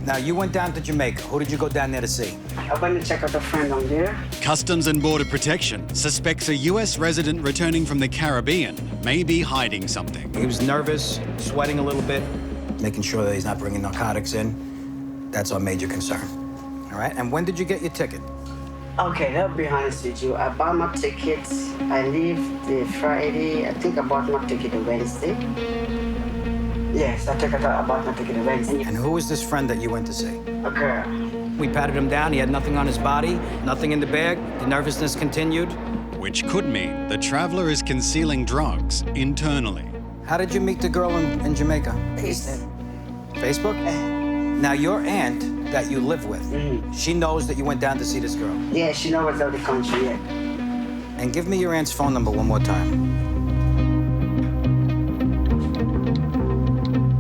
Now, you went down to Jamaica. Who did you go down there to see? I went to check out a friend on there. Customs and Border Protection suspects a U.S. resident returning from the Caribbean may be hiding something. He was nervous, sweating a little bit, making sure that he's not bringing narcotics in. That's our major concern. All right? And when did you get your ticket? Okay, I'll be honest with you. I bought my tickets. I leave the Friday. I think I bought my ticket the Wednesday. Yes, I bought my ticket the Wednesday. And who was this friend that you went to see? A girl. We patted him down. He had nothing on his body, nothing in the bag. The nervousness continued. Which could mean the traveler is concealing drugs internally. How did you meet the girl in Jamaica? Facebook. Facebook? Now, your aunt that you live with, she knows that you went down to see this girl. Yeah, she knows what's out of the country, yeah. And give me your aunt's phone number one more time.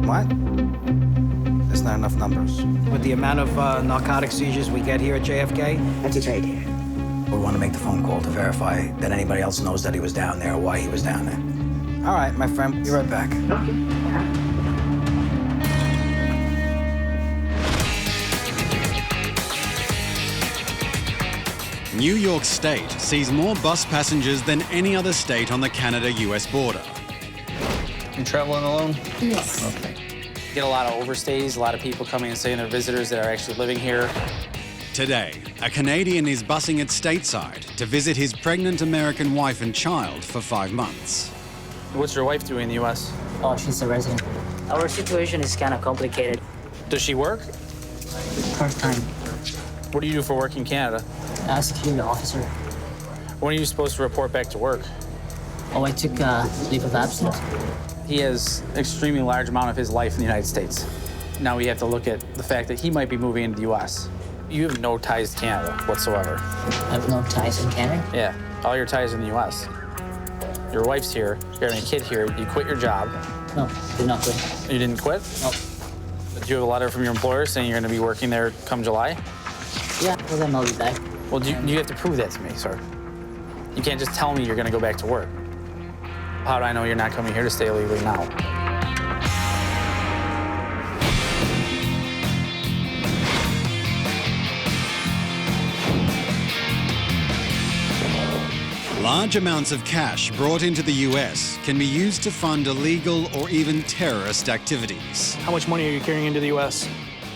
What? There's not enough numbers. With the amount of narcotic seizures we get here at JFK, That's it right here. we want to make the phone call to verify that anybody else knows that he was down there or why he was down there. All right, my friend, be right back. Okay. New York State sees more bus passengers than any other state on the Canada-US border. You traveling alone? Yes. Okay. Get a lot of overstays, a lot of people coming and saying they're visitors that are actually living here. Today, a Canadian is busing it stateside to visit his pregnant American wife and child for 5 months. What's your wife doing in the U.S.? Oh, she's a resident. Our situation is kind of complicated. Does she work? Part-time. What do you do for work in Canada? As a security officer. When are you supposed to report back to work? Oh, I took leave of absence. He has an extremely large amount of his life in the United States. Now we have to look at the fact that he might be moving into the U.S. You have no ties to Canada whatsoever. I have no ties in Canada? Yeah, all your ties are in the U.S. Your wife's here, you're having a kid here, you quit your job. No, did not quit. You didn't quit? No. Do you have a letter from your employer saying you're going to be working there come July? Yeah, well then I'll be back. Well, you have to prove that to me, sir. You can't just tell me you're going to go back to work. How do I know you're not coming here to stay illegally now? Large amounts of cash brought into the US can be used to fund illegal or even terrorist activities. How much money are you carrying into the U.S.?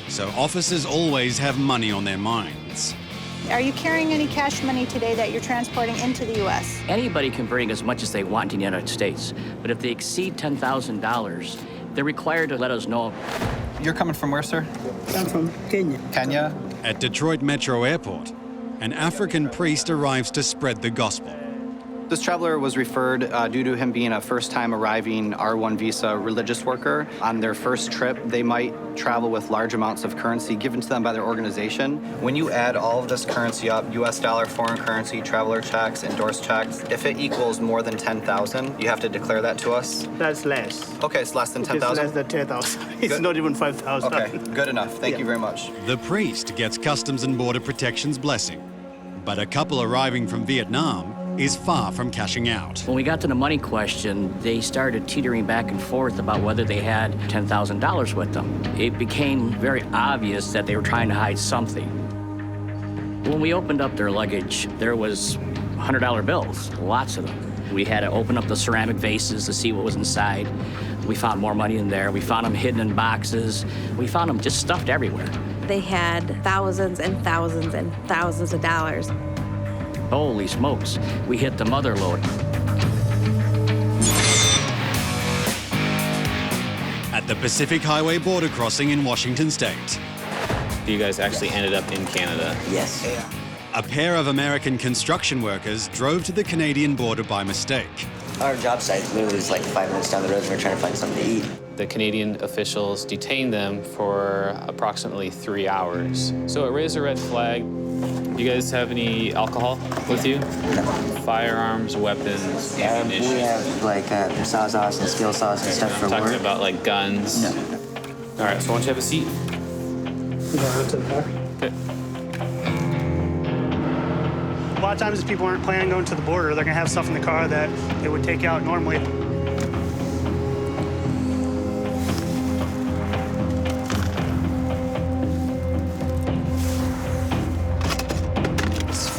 So officers always have money on their minds. Are you carrying any cash money today that you're transporting into the U.S.? Anybody can bring as much as they want in the United States, but if they exceed $10,000, they're required to let us know. You're coming from where, sir? I'm from Kenya. Kenya? At Detroit Metro Airport, an African priest arrives to spread the gospel. This traveler was referred due to him being a first-time arriving R1 visa religious worker. On their first trip, they might travel with large amounts of currency given to them by their organization. When you add all of this currency up, US dollar, foreign currency, traveler checks, endorsed checks, if it equals more than 10,000, you have to declare that to us. That's less. Okay, it's less than It's 10,000? less than 10,000. It's Good. not even 5,000. Okay, good enough. Thank you very much. The priest gets Customs and Border Protection's blessing, but a couple arriving from Vietnam is far from cashing out. When we got to the money question, they started teetering back and forth about whether they had $10,000 with them. It became very obvious that they were trying to hide something. When we opened up their luggage, there was $100 bills, lots of them. We had to open up the ceramic vases to see what was inside. We found more money in there. We found them hidden in boxes. We found them just stuffed everywhere. They had thousands and thousands and thousands of dollars. Holy smokes, we hit the mother lode. At the Pacific Highway border crossing in Washington State, You guys actually ended up in Canada? Yes. a pair of American construction workers drove to the Canadian border by mistake. Our job site literally is like 5 minutes down the road and we're trying to find something to eat. The Canadian officials detained them for approximately 3 hours. So it raised a red flag. Do you guys have any alcohol with you? No. Firearms, weapons, ammunition? We have like sawzalls and steel saws and stuff for I'm work. talking about like guns? No. All right, so why don't you have a seat? Okay. A lot of times if people aren't planning on going to the border, they're going to have stuff in the car that they would take out normally.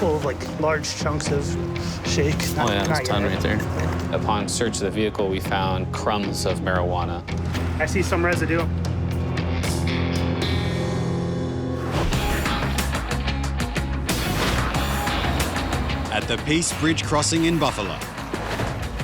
full of like large chunks of shake. Oh yeah, there's a ton yet. right there. Upon search of the vehicle, we found crumbs of marijuana. I see some residue. At the Peace Bridge crossing in Buffalo.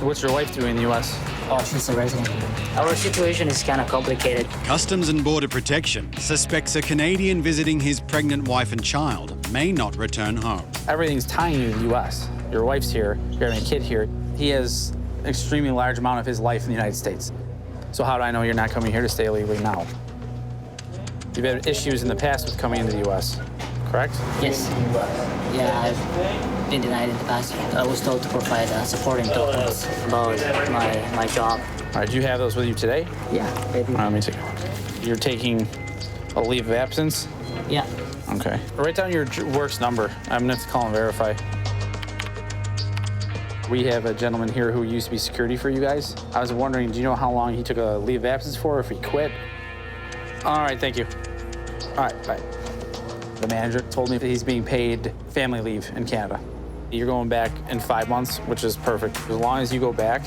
What's your wife doing in the U.S.? Oh, she's a resident. Our situation is kind of complicated. Customs and Border Protection suspects a Canadian visiting his pregnant wife and child may not return home. Everything's tying you to the U.S. Your wife's here, you're having a kid here. He has an extremely large amount of his life in the United States. So how do I know you're not coming here to stay illegally now? You've had issues in the past with coming into the U.S., correct? Yes. Yeah, I've been denied in the past. I was told to provide supporting documents about my job. All right, do you have those with you today? Yeah, I do. All right, let me take a look. You're taking a leave of absence? Yeah. Okay. Write down your work's number. I'm gonna have to call and verify. We have a gentleman here who used to be security for you guys. I was wondering, do you know how long he took a leave of absence for, or if he quit? All right, thank you. All right, bye. The manager told me that he's being paid family leave in Canada. You're going back in 5 months, which is perfect. As long as you go back,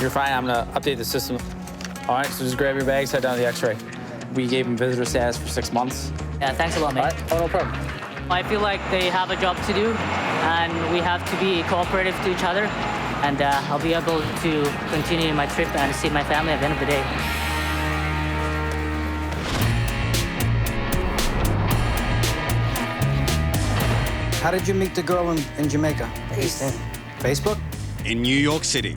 you're fine. I'm gonna update the system. All right, so just grab your bags, head down to the X-ray. We gave him visitor status for 6 months. Yeah, thanks a lot, mate. All right, oh, no problem. I feel like they have a job to do, and we have to be cooperative to each other, and I'll be able to continue my trip and see my family at the end of the day. How did you meet the girl in Jamaica? Facebook? In New York City.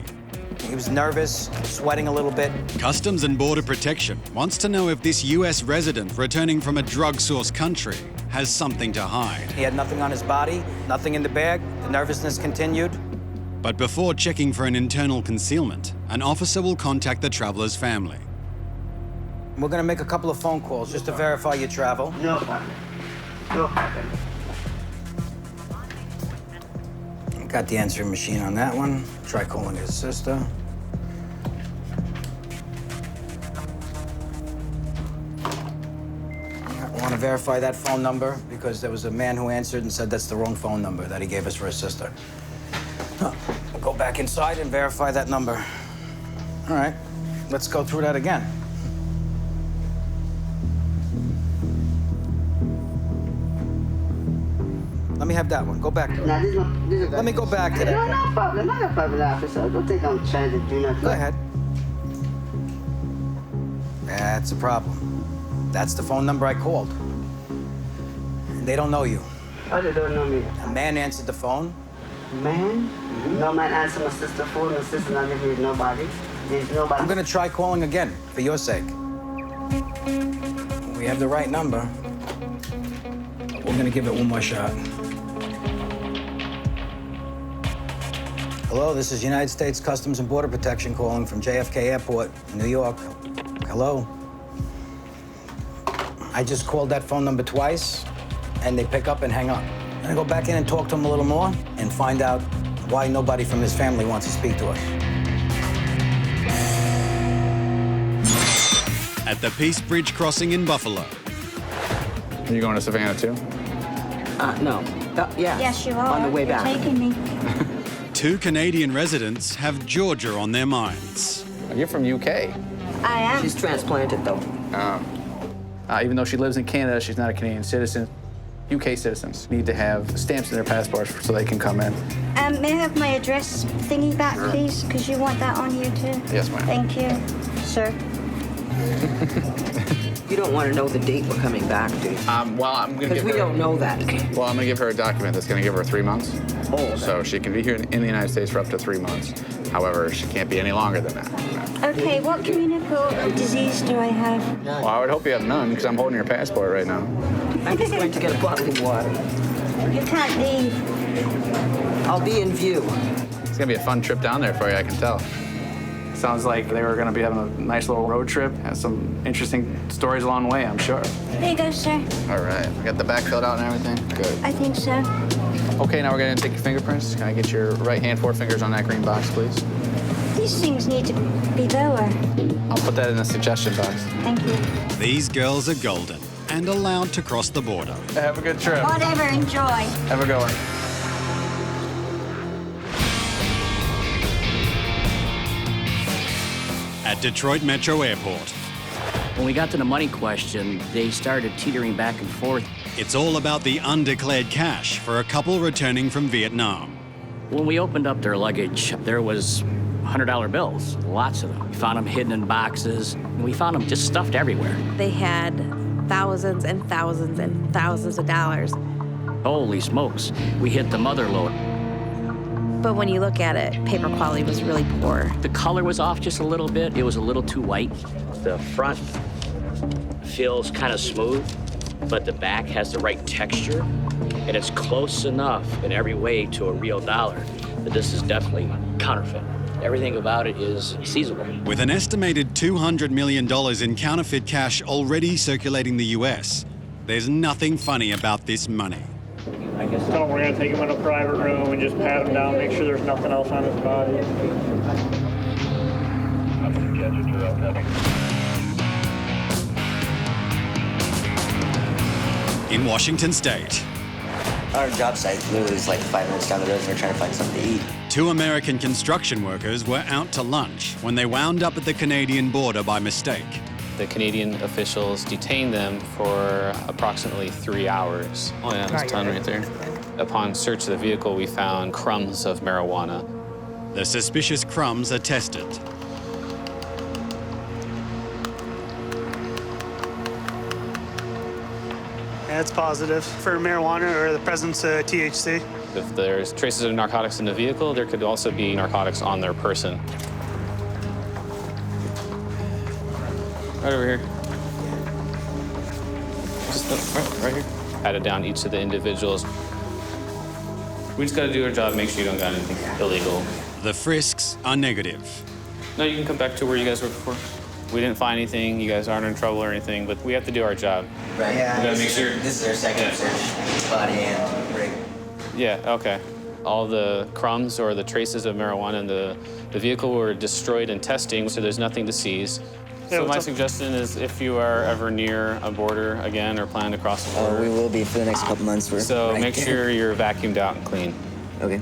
He was nervous, sweating a little bit. Customs and Border Protection wants to know if this U.S. resident returning from a drug-source country has something to hide. He had nothing on his body, nothing in the bag. The nervousness continued. But before checking for an internal concealment, an officer will contact the traveler's family. We're gonna make a couple of phone calls just to verify your travel. No problem. No problem. Got the answering machine on that one. Try calling his sister. I want to verify that phone number because there was a man who answered and said that's the wrong phone number that he gave us for his sister. We'll go back inside and verify that number. All right, let's go through that again. Let me have that one. Go back to it. Now, this is Let me go back to that. No problem. Not a problem, officer. I don't think I'm trying to do nothing. Go ahead. That's a problem. That's the phone number I called. They don't know you. Oh, they don't know me. A man answered the phone. Man? No man answered my sister's phone. My sister not living with nobody. There's nobody. I'm gonna try calling again, for your sake. We have the right number. We're gonna give it one more shot. Hello, this is United States Customs and Border Protection calling from JFK Airport, New York. Hello. I just called that phone number twice, and they pick up and hang up. I'm gonna go back in and talk to him a little more and find out why nobody from his family wants to speak to us. At the Peace Bridge crossing in Buffalo. Are you going to Savannah too? No. Yeah. Yes, you are. On the way You're back. taking me. 2 Canadian residents have Georgia on their minds. You're from UK. I am. She's transplanted, though. Even though she lives in Canada, she's not a Canadian citizen. UK citizens need to have stamps in their passports so they can come in. May I have my address thingy back, please? Because you want that on here, too. Yes, ma'am. Thank you, sir. You don't want to know the date we're coming back, do you? Well, I'm going to Because give we her... don't know that. Well, I'm going to give her a document that's going to give her 3 months. Oh, So she can be here in the United States for up to 3 months. However, she can't be any longer than that. Okay, what communicable disease do I have? Well, I would hope you have none, because I'm holding your passport right now. I'm just going to get a bottle of water. You can't leave. I'll be in view. It's going to be a fun trip down there for you, I can tell. Sounds like they were going to be having a nice little road trip. Has some interesting stories along the way, I'm sure. There you go, sir. All right. We got the back filled out and everything? Good. I think so. Okay, now we're going to take your fingerprints. Can I get your right hand 4 fingers on that green box, please? These things need to be lower. I'll put that in the suggestion box. Thank you. These girls are golden. and allowed to cross the border. Have a good trip. Whatever, enjoy. Have a good one. At Detroit Metro Airport, When we got to the money question, they started teetering back and forth. it's all about the undeclared cash for a couple returning from Vietnam. When we opened up their luggage, there was $100 bills, lots of them. We found them hidden in boxes, and we found them just stuffed everywhere. They had thousands and thousands and thousands of dollars. Holy smokes, we hit the mother lode. But when you look at it, paper quality was really poor. The color was off just a little bit. It was a little too white. The front feels kind of smooth, but the back has the right texture, and it's close enough in every way to a real dollar that this is definitely counterfeit. Everything about it is seizable. With an estimated $200 million in counterfeit cash already circulating the US, there's nothing funny about this money. I guess tell him we're going to take him in a private room and just pat him down, make sure there's nothing else on his body. In Washington State, Our job site literally is like 5 minutes down the road and we're trying to find something to eat. 2 American construction workers were out to lunch when they wound up at the Canadian border by mistake. The Canadian officials detained them for approximately 3 hours. Oh yeah, there's a ton right there. Upon search of the vehicle, we found crumbs of marijuana. The suspicious crumbs are tested. Yeah, it's positive for marijuana or the presence of THC. If there's traces of narcotics in the vehicle, there could also be narcotics on their person. Right over here. Just right here. Patted down each of the individuals. We just gotta do our job, make sure you don't got anything illegal. The frisks are negative. No, you can come back to where you guys were before. We didn't find anything, you guys aren't in trouble or anything, but we have to do our job. Right. We gotta make sure. This is our second search, body and rig. Yeah, okay. All the crumbs or the traces of marijuana in the vehicle were destroyed in testing, so there's nothing to seize. So my suggestion is if you are ever near a border again or plan to cross the border. We will be for the next couple months. So make sure you're vacuumed out and clean. Okay.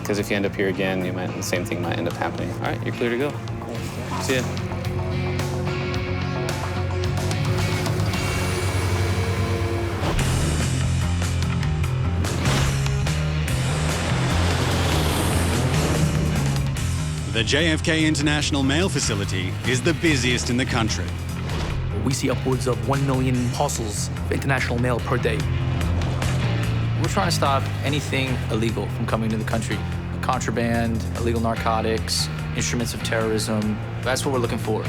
Because if you end up here again, the same thing might end up happening. All right, you're clear to go. See ya. The JFK International Mail Facility is the busiest in the country. We see upwards of 1 million parcels of international mail per day. We're trying to stop anything illegal from coming into the country. Contraband, illegal narcotics, instruments of terrorism. That's what we're looking for.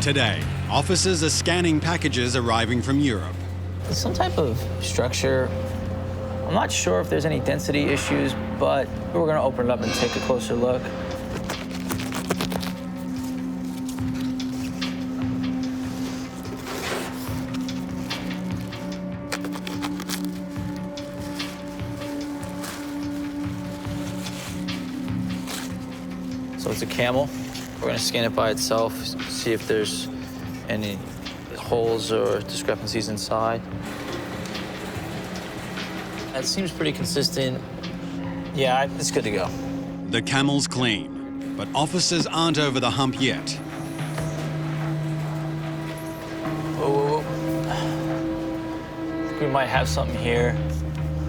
Today, officers are scanning packages arriving from Europe. Some type of structure. I'm not sure if there's any density issues, but we're gonna open it up and take a closer look. So it's a camel. We're gonna scan it by itself, see if there's any holes or discrepancies inside. It seems pretty consistent. Yeah, it's good to go. The camel's clean, but officers aren't over the hump yet. Whoa, whoa, whoa. I think we might have something here.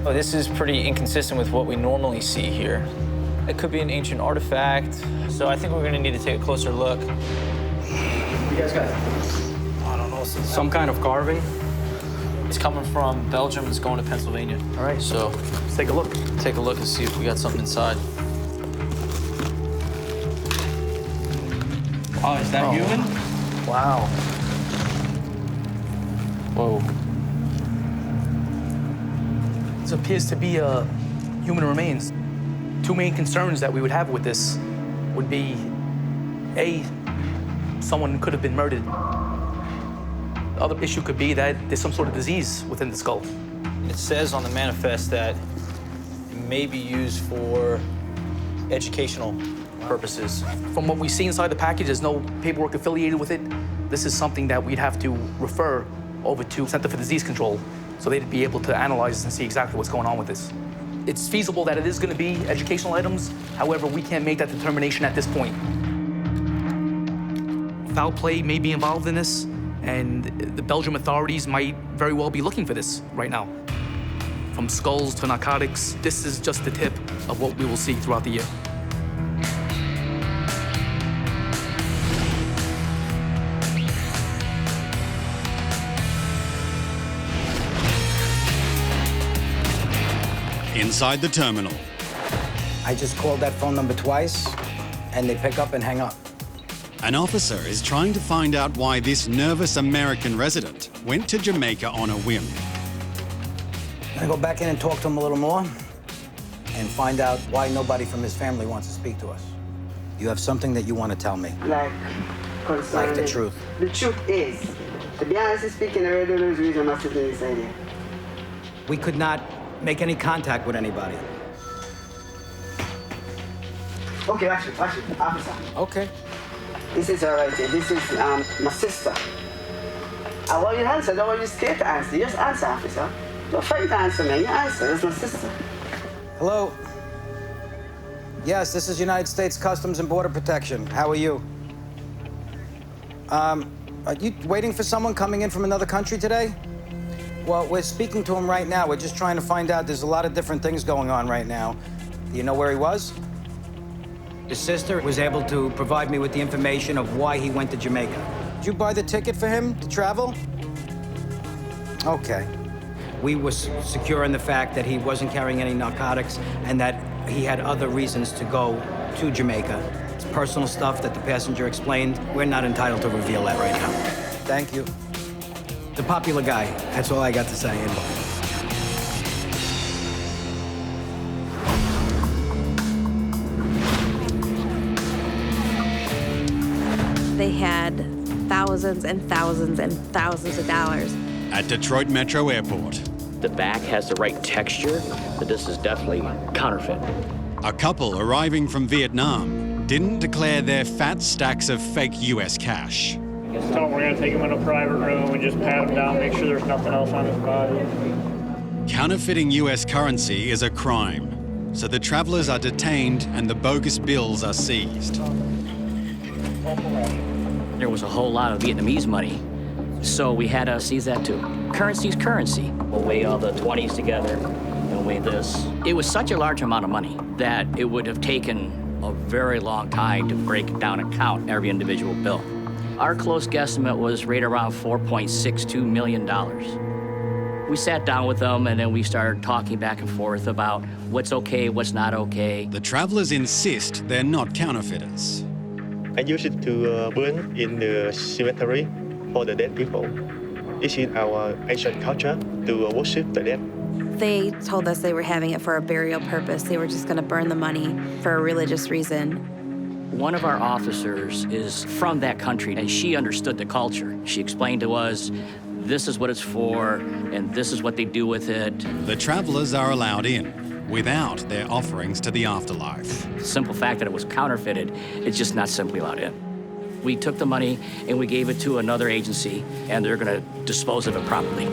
Oh, this is pretty inconsistent with what we normally see here. It could be an ancient artifact, so I think we're gonna need to take a closer look. What you guys got? I don't know, some kind of carving. It's coming from Belgium, it's going to Pennsylvania. All right, so let's take a look. Take a look and see if we got something inside. Oh, is that human? Wow. Whoa. This appears to be human remains. 2 main concerns that we would have with this would be, A, someone could have been murdered. The other issue could be that there's some sort of disease within the skull. It says on the manifest that it may be used for educational purposes. From what we see inside the package, there's no paperwork affiliated with it. This is something that we'd have to refer over to Center for Disease Control so they'd be able to analyze this and see exactly what's going on with this. It's feasible that it is going to be educational items. However, we can't make that determination at this point. Foul play may be involved in this, and the Belgium authorities might very well be looking for this right now. From skulls to narcotics, this is just the tip of what we will see throughout the year. Inside the terminal. I just called that phone number twice, and they pick up and hang up. An officer is trying to find out why this nervous American resident went to Jamaica on a whim. I'm gonna go back in and talk to him a little more and find out why nobody from his family wants to speak to us. You have something that you want to tell me. Like the truth. The truth is, to be honestly speaking, the radio is the reason I'm sitting inside here. We could not make any contact with anybody. Okay, watch it, officer. Okay. This is all right here. This is my sister. I want you to answer. Don't want you scared to answer. Just answer, officer. Don't fight to answer, man. You answer. It's my sister. Hello? Yes, this is United States Customs and Border Protection. How are you? Are you waiting for someone coming in from another country today? Well, we're speaking to him right now. We're just trying to find out. There's a lot of different things going on right now. Do you know where he was? His sister was able to provide me with the information of why he went to Jamaica. Did you buy the ticket for him to travel? Okay. We were secure in the fact that he wasn't carrying any narcotics and that he had other reasons to go to Jamaica. It's personal stuff that the passenger explained. We're not entitled to reveal that right now. Thank you. The popular guy. That's all I got to say. They had thousands and thousands and thousands of dollars. At Detroit Metro Airport. The back has the right texture, but this is definitely counterfeit. A couple arriving from Vietnam didn't declare their fat stacks of fake US cash. Just tell them we're gonna take him in a private room and just pat him down, make sure there's nothing else on his body. Counterfeiting US currency is a crime, so the travelers are detained and the bogus bills are seized. There was a whole lot of Vietnamese money, so we had to seize that too. Currency's currency. We'll weigh all the 20s together and weigh this. It was such a large amount of money that it would have taken a very long time to break it down and count every individual bill. Our close guesstimate was right around $4.62 million. We sat down with them and then we started talking back and forth about what's okay, what's not okay. The travelers insist they're not counterfeiters. I use it to burn in the cemetery for the dead people. It's in our Asian culture to worship the dead. They told us they were having it for a burial purpose. They were just going to burn the money for a religious reason. One of our officers is from that country, and she understood the culture. She explained to us, this is what it's for, and this is what they do with it. The travelers are allowed in without their offerings to the afterlife. The simple fact that it was counterfeited, it's just not simply allowed in. We took the money and we gave it to another agency, and they're going to dispose of it properly.